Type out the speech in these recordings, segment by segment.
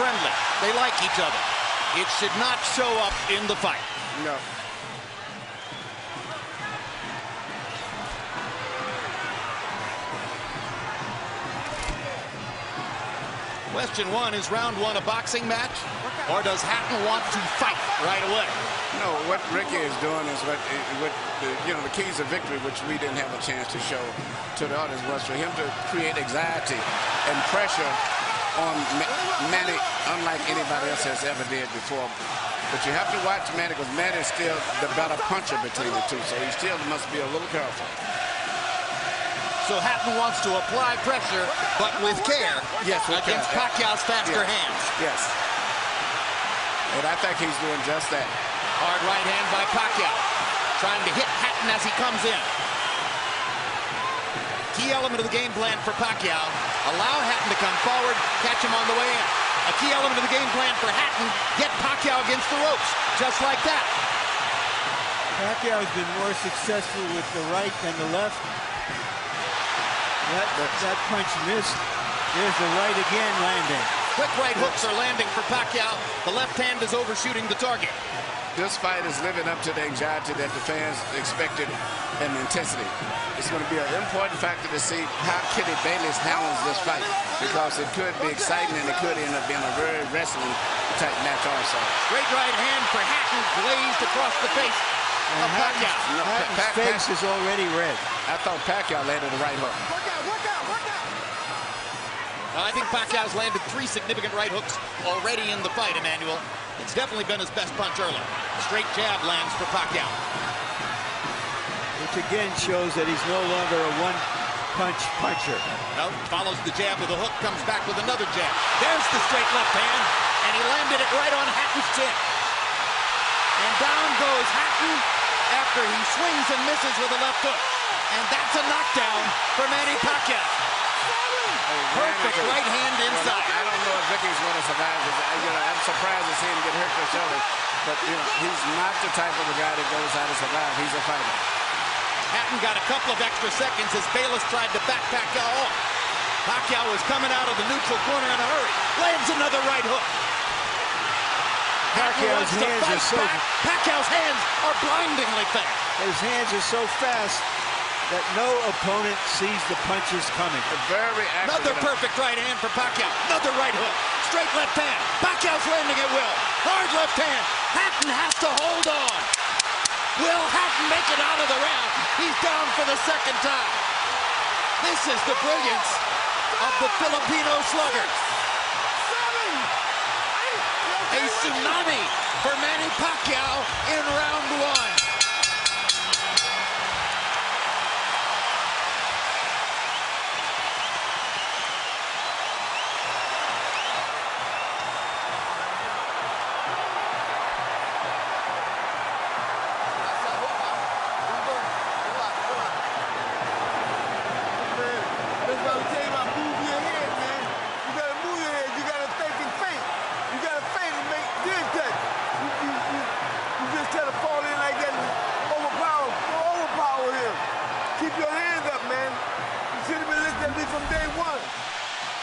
friendly. They like each other. It should not show up in the fight. No. Question one, is round one a boxing match, or does Hatton want to fight right away? No, what Ricky is doing is what the keys of victory, which we didn't have a chance to show to the audience, was for him to create anxiety and pressure on Manny, unlike anybody else has ever did before. But you have to watch Manny, because Manny is still the better puncher between the two, so he still must be a little careful. So Hatton wants to apply pressure, but with care, yes, against Pacquiao's faster hands. Yes. And I think he's doing just that. Hard right hand by Pacquiao, trying to hit Hatton as he comes in. Key element of the game plan for Pacquiao, allow Hatton to come forward, catch him on the way in. A key element of the game plan for Hatton, get Pacquiao against the ropes, just like that. Pacquiao's been more successful with the right than the left. That punch missed. There's the right again landing. Quick right hooks are landing for Pacquiao. The left hand is overshooting the target. This fight is living up to the anxiety that the fans expected and intensity. It's going to be an important factor to see how Kitty Bayless handles this fight, because it could be exciting and it could end up being a very wrestling type match also. Great right hand for Hatton, glazed across the face of Pacquiao. Hatton's face is already red. I thought Pacquiao landed the right hook. I think Pacquiao's landed 3 significant right hooks already in the fight, Emmanuel. It's definitely been his best punch early. Straight jab lands for Pacquiao. Which again shows that he's no longer a one-punch puncher. No, follows the jab with a hook, comes back with another jab. There's the straight left hand, and he landed it right on Hatton's chin. And down goes Hatton after he swings and misses with a left hook. And that's a knockdown for Manny Pacquiao. Perfect right hand inside. I don't know if Ricky's going to survive this. I'm surprised to see him get hurt for shoulder. But, he's not the type of a guy that goes out to survive. He's a fighter. Hatton got a couple of extra seconds as Bayless tried to back Pacquiao off. Pacquiao was coming out of the neutral corner in a hurry. Lands another right hook. Pacquiao's hands are so... Pacquiao's hands are blindingly fast. His hands are so fast that no opponent sees the punches coming. Very accurate. Another perfect right hand for Pacquiao. Another right hook. Straight left hand. Pacquiao's landing at will. Hard left hand. Hatton has to hold on. Will Hatton make it out of the round? He's down for the second time. This is the brilliance of the Filipino slugger. A tsunami for Manny Pacquiao in round one.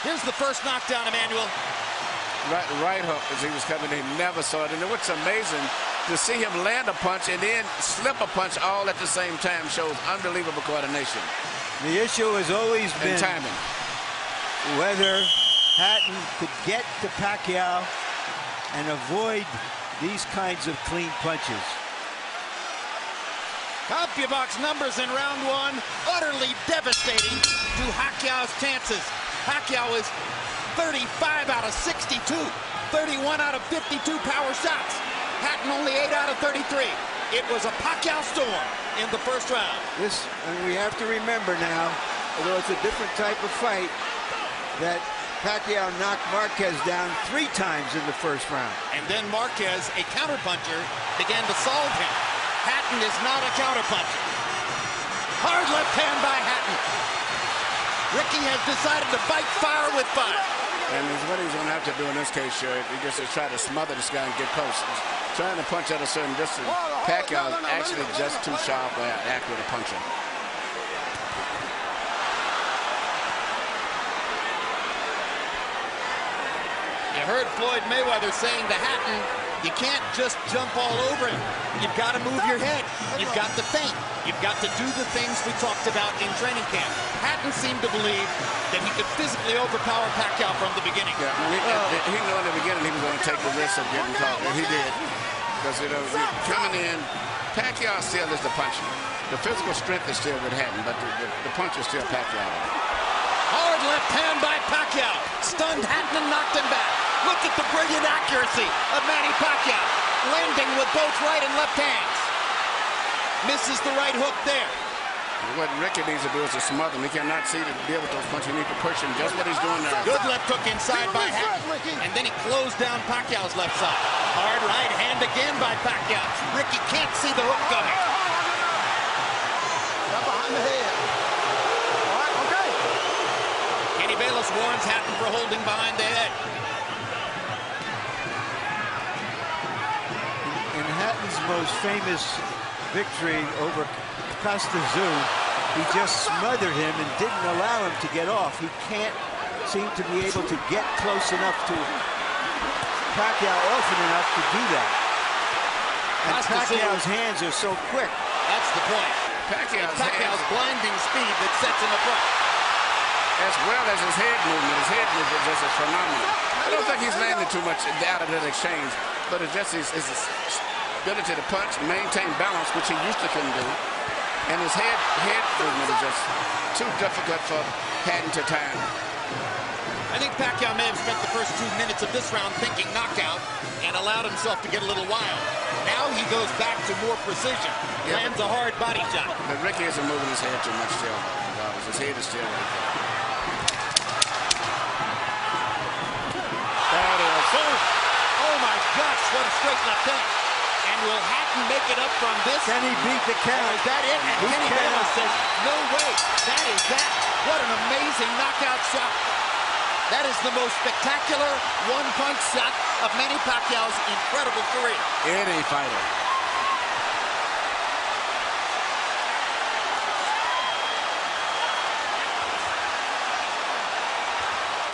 Here's the first knockdown, Emmanuel. Right hook as he was coming in, never saw it. And what's amazing, to see him land a punch and then slip a punch all at the same time shows unbelievable coordination. The issue has always been timing. Whether Hatton could get to Pacquiao and avoid these kinds of clean punches. CompuBox numbers in round one, utterly devastating to Pacquiao's chances. Pacquiao is 35 out of 62, 31 out of 52 power shots. Hatton only 8 out of 33. It was a Pacquiao storm in the first round. And we have to remember now, although it's a different type of fight, that Pacquiao knocked Marquez down 3 times in the first round. And then Marquez, a counterpuncher, began to solve him. Hatton is not a counterpuncher. Hard left hand by Hatton. Ricky has decided to fight fire with fire. And what he's going to have to do in this case, sure, he just try to smother this guy and get close. He's trying to punch at a certain distance. Pacquiao is actually just too sharp or accurate a puncher. You heard Floyd Mayweather saying to Hatton, you can't just jump all over him. You've got to move your head. You've got to think. You've got to do the things we talked about in training camp. Hatton seemed to believe that he could physically overpower Pacquiao from the beginning. Yeah, he knew in the beginning he was going to take the risk of getting caught, and he did. Because, you know, coming in, Pacquiao still is the puncher. The physical strength is still with Hatton, but the punch is still Pacquiao. Hard left hand by Pacquiao. Stunned Hatton and knocked him back. Look at the brilliant accuracy of Manny Pacquiao. Landing with both right and left hands. Misses the right hook there. What Ricky needs to do is to smother him. He cannot see to deal with those punches. He needs to push him. Just what he's doing there. Good left hook inside by Hatton. And then he closed down Pacquiao's left side. Hard right hand again by Pacquiao. Ricky can't see the hook coming. Not behind the head. All right, okay. Kenny Bayless warns Hatton for holding behind the head. In Hatton's most famous victory over Costa Zoo, he just smothered him and didn't allow him to get off. He can't seem to be able to get close enough to Pacquiao often enough to do that. And Pacquiao's hands are so quick. That's the point. Pacquiao's blinding speed that sets him apart. As well as his head movement. His head movement just is phenomenal. I don't think he's landed too much out of that exchange, but it's just his ability to punch, maintain balance, which he used to couldn't do. And his head movement is just too difficult for Hatton to time. I think Pacquiao may have spent the first 2 minutes of this round thinking knockout and allowed himself to get a little wild. Now he goes back to more precision. Yeah, lands a hard body shot. But Ricky isn't moving his head too much still. His head is still right there. That is. Oh my gosh, what a straight left hand. And will Hatton make it up from this? Can he beat the count? Is that it? And Kenny Bayless says, no way. That is that. What an amazing knockout shot. That is the most spectacular one-punch shot of Manny Pacquiao's incredible career. Any fighter.